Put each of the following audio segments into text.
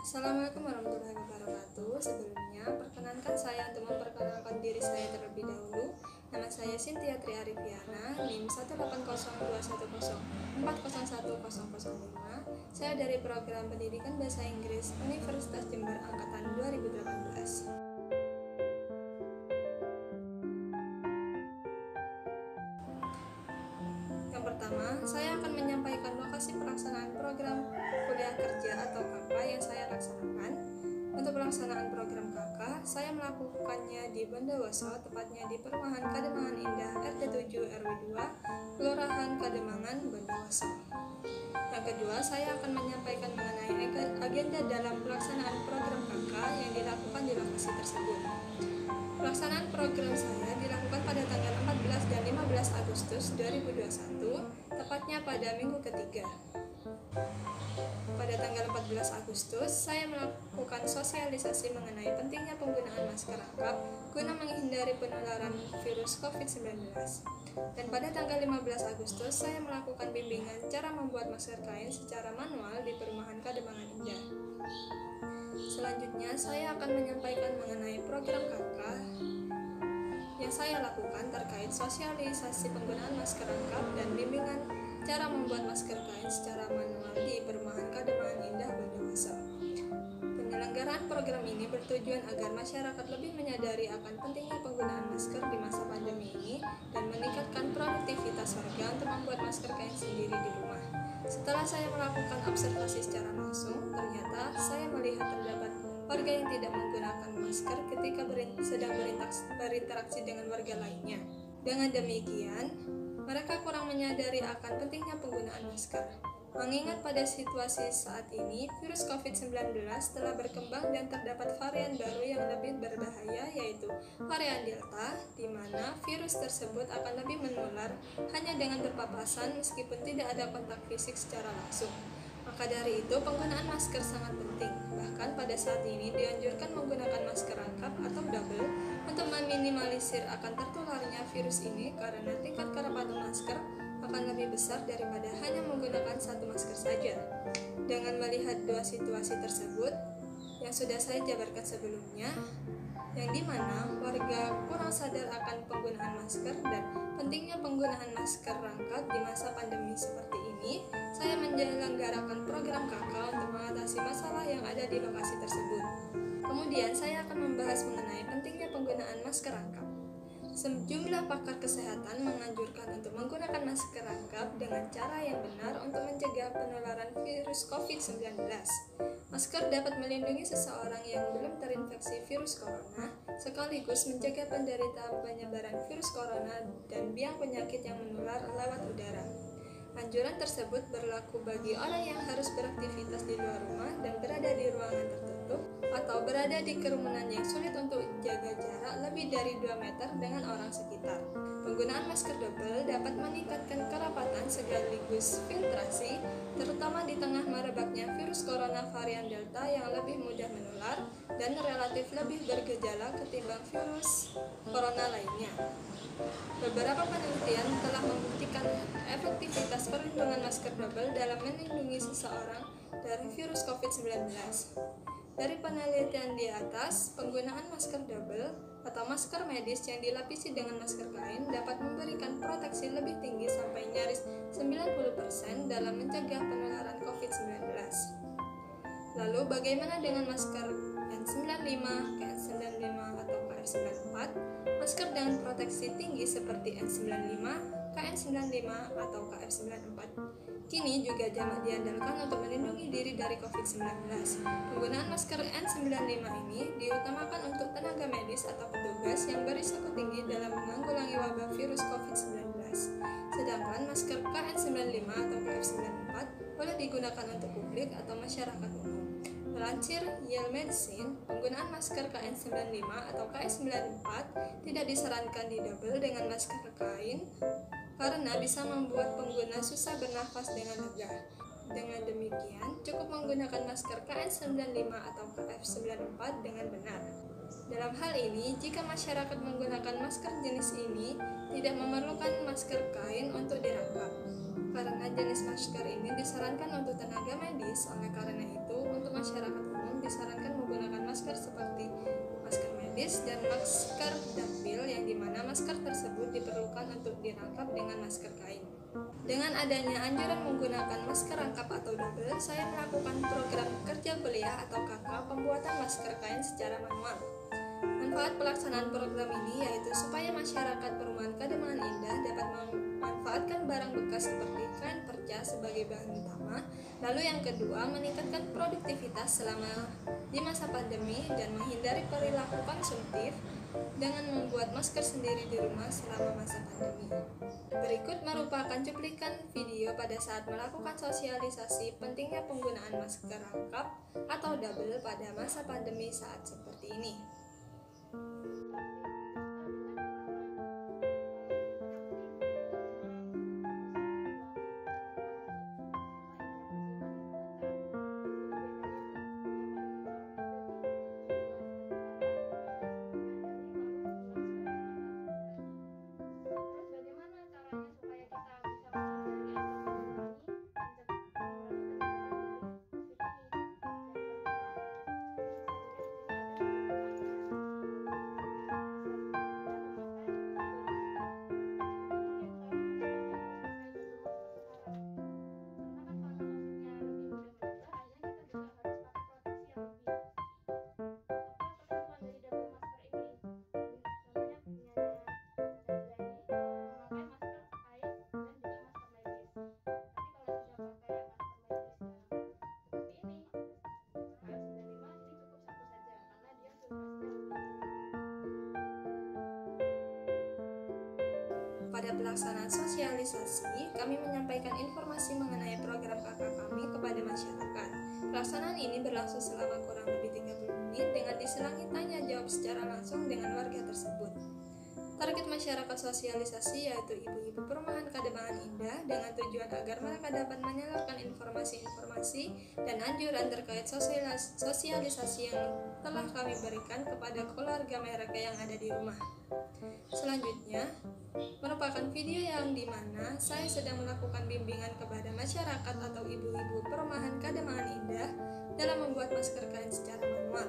Assalamualaikum warahmatullahi wabarakatuh. Sebelumnya, perkenankan saya untuk memperkenalkan diri saya terlebih dahulu. Nama saya Cynthia Tri Arifiana, NIM 18021040105. Saya dari Program Pendidikan Bahasa Inggris Universitas Jember Angkatan 2018. Yang pertama, saya akan menyampaikan lokasi pelaksanaan program kuliah kerja atau KK yang saya laksanakan. Untuk pelaksanaan program KK, saya melakukannya di Bondowoso, tepatnya di Perumahan Kademangan Indah RT 7 RW 2, Kelurahan Kademangan, Bondowoso. Yang kedua, saya akan menyampaikan mengenai agenda dalam pelaksanaan program KK yang dilakukan di lokasi tersebut. Pelaksanaan program saya dilakukan pada tanggal 14 dan 15 Agustus 2021, tepatnya pada minggu ketiga. Pada tanggal 14 Agustus, saya melakukan sosialisasi mengenai pentingnya penggunaan masker rangkap guna menghindari penularan virus COVID-19. Dan pada tanggal 15 Agustus, saya melakukan bimbingan cara membuat masker kain secara manual di Perumahan Kademangan Indah. Selanjutnya, saya akan menyampaikan mengenai program KK yang saya lakukan terkait sosialisasi penggunaan masker rangkap dan bimbingan cara membuat masker kain secara manual di Perumahan Kademangan Indah, Bondowoso. Penyelenggaraan program ini bertujuan agar masyarakat lebih menyadari akan pentingnya penggunaan masker di masa pandemi ini dan meningkatkan produktivitas warga untuk membuat masker kain sendiri di rumah. Setelah saya melakukan observasi secara langsung, ternyata saya melihat terdapat warga yang tidak menggunakan masker ketika sedang berinteraksi dengan warga lainnya. Dengan demikian, mereka kurang menyadari akan pentingnya penggunaan masker. Mengingat pada situasi saat ini, virus COVID-19 telah berkembang dan terdapat varian baru yang lebih berbahaya, yaitu varian Delta, di mana virus tersebut akan lebih menular hanya dengan berpapasan meskipun tidak ada kontak fisik secara langsung. Maka dari itu, penggunaan masker sangat penting. Bahkan pada saat ini dianjurkan menggunakan masker rangkap atau double untuk meminimalisir akan tertularnya virus ini karena tingkat kerapatan masker akan lebih besar daripada hanya menggunakan satu masker saja. Dengan melihat dua situasi tersebut yang sudah saya jabarkan sebelumnya, yang dimana warga kurang sadar akan penggunaan masker dan pentingnya penggunaan masker rangkap di masa pandemi seperti ini, saya menyelenggarakan program KK untuk mengatasi masalah yang ada di lokasi tersebut. Kemudian saya akan membahas mengenai pentingnya penggunaan masker rangkap. Sejumlah pakar kesehatan menganjurkan untuk menggunakan masker rangkap dengan cara yang benar untuk mencegah penularan virus COVID-19. Masker dapat melindungi seseorang yang belum terinfeksi virus corona, sekaligus mencegah penderita penyebaran virus corona dan biang penyakit yang menular lewat udara. Anjuran tersebut berlaku bagi orang yang harus beraktivitas di luar rumah dan berada di ruangan tertutup atau berada di kerumunan yang sulit untuk jaga jarak lebih dari 2 meter dengan orang sekitar. Penggunaan masker double dapat meningkatkan kerapatan sekaligus filtrasi, terutama di tengah merebaknya virus corona varian Delta yang lebih mudah menular dan relatif lebih bergejala ketimbang virus corona lainnya. Beberapa penelitian telah membuktikan efektivitas perlindungan masker double dalam melindungi seseorang dari virus COVID-19. Dari penelitian di atas, penggunaan masker double atau masker medis yang dilapisi dengan masker kain dapat memberikan proteksi lebih tinggi sampai nyaris 90% dalam mencegah penularan COVID-19. Lalu bagaimana dengan masker N95, KN95 atau KF94? Masker dengan proteksi tinggi seperti N95, KN95 atau KF94 kini juga jamak diandalkan untuk melindungi diri dari COVID-19. Penggunaan masker N95 ini diutamakan untuk tenaga medis atau petugas yang berisiko tinggi dalam menanggulangi wabah virus COVID-19. Sedangkan masker KN95 atau KF94 boleh digunakan untuk publik atau masyarakat umum. Melansir Yale Medicine, penggunaan masker KN95 atau KF94 tidak disarankan didouble dengan masker kain karena bisa membuat pengguna susah bernafas dengan lega. Dengan demikian, cukup menggunakan masker KN95 atau KF94 dengan benar. Dalam hal ini, jika masyarakat menggunakan masker jenis ini, tidak memerlukan masker kain untuk dirangkap. Karena jenis masker ini disarankan untuk tenaga medis, oleh karena itu, untuk masyarakat umum umum disarankan menggunakan masker seperti masker medis dan masker dapil, yang dimana masker tersebut diperlukan untuk dirangkap dengan masker kain. Dengan adanya anjuran menggunakan masker rangkap atau double, saya melakukan program kerja kuliah atau KK pembuatan masker kain secara manual. Manfaat pelaksanaan program ini yaitu supaya masyarakat Perumahan Kademangan Indah dapat memanfaatkan barang bekas seperti kain perca sebagai bahan utama. Lalu yang kedua, meningkatkan produktivitas selama di masa pandemi dan menghindari perilaku konsumtif dengan membuat masker sendiri di rumah selama masa pandemi. Berikut merupakan cuplikan video pada saat melakukan sosialisasi pentingnya penggunaan masker rangkap atau double pada masa pandemi saat seperti ini. Pada pelaksanaan sosialisasi, kami menyampaikan informasi mengenai program KK kami kepada masyarakat. Pelaksanaan ini berlangsung selama kurang lebih 30 menit dengan diselangi tanya jawab secara langsung dengan warga tersebut. Target masyarakat sosialisasi yaitu ibu-ibu perumahan Kademangan Indah dengan tujuan agar mereka dapat menyalurkan informasi-informasi dan anjuran terkait sosialisasi yang telah kami berikan kepada keluarga mereka yang ada di rumah. Selanjutnya, merupakan video yang dimana saya sedang melakukan bimbingan kepada masyarakat atau ibu-ibu perumahan Kademangan Indah dalam membuat masker kain secara manual.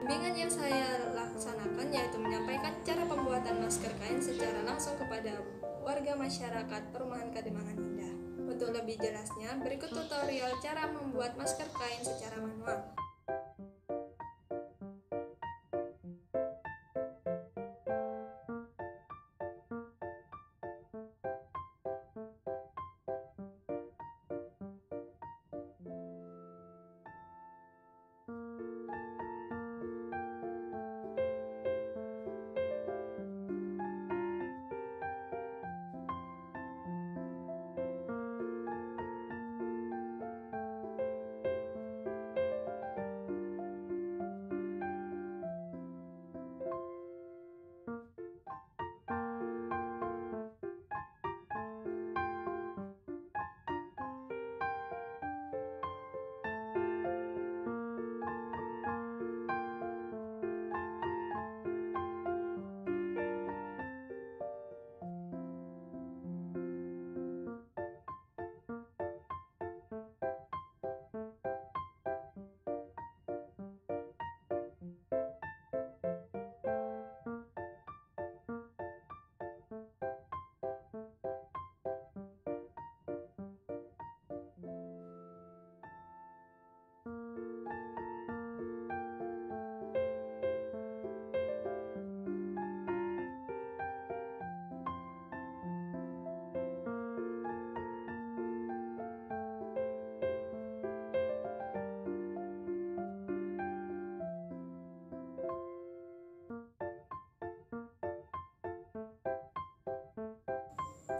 Bimbingan yang saya laksanakan yaitu menyampaikan cara pembuatan masker kain secara langsung kepada warga masyarakat Perumahan Kademangan Indah. Untuk lebih jelasnya, berikut tutorial cara membuat masker kain secara manual.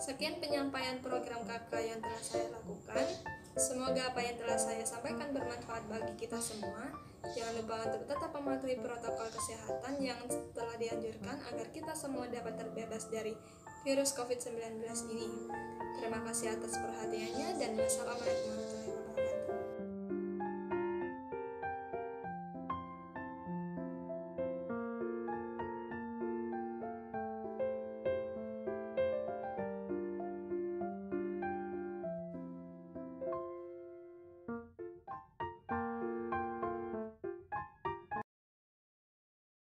Sekian penyampaian program KK yang telah saya lakukan. Semoga apa yang telah saya sampaikan bermanfaat bagi kita semua. Jangan lupa untuk tetap mematuhi protokol kesehatan yang telah dianjurkan agar kita semua dapat terbebas dari virus COVID-19 ini. Terima kasih atas perhatiannya dan wassalamualaikum warahmatullahi wabarakatuh.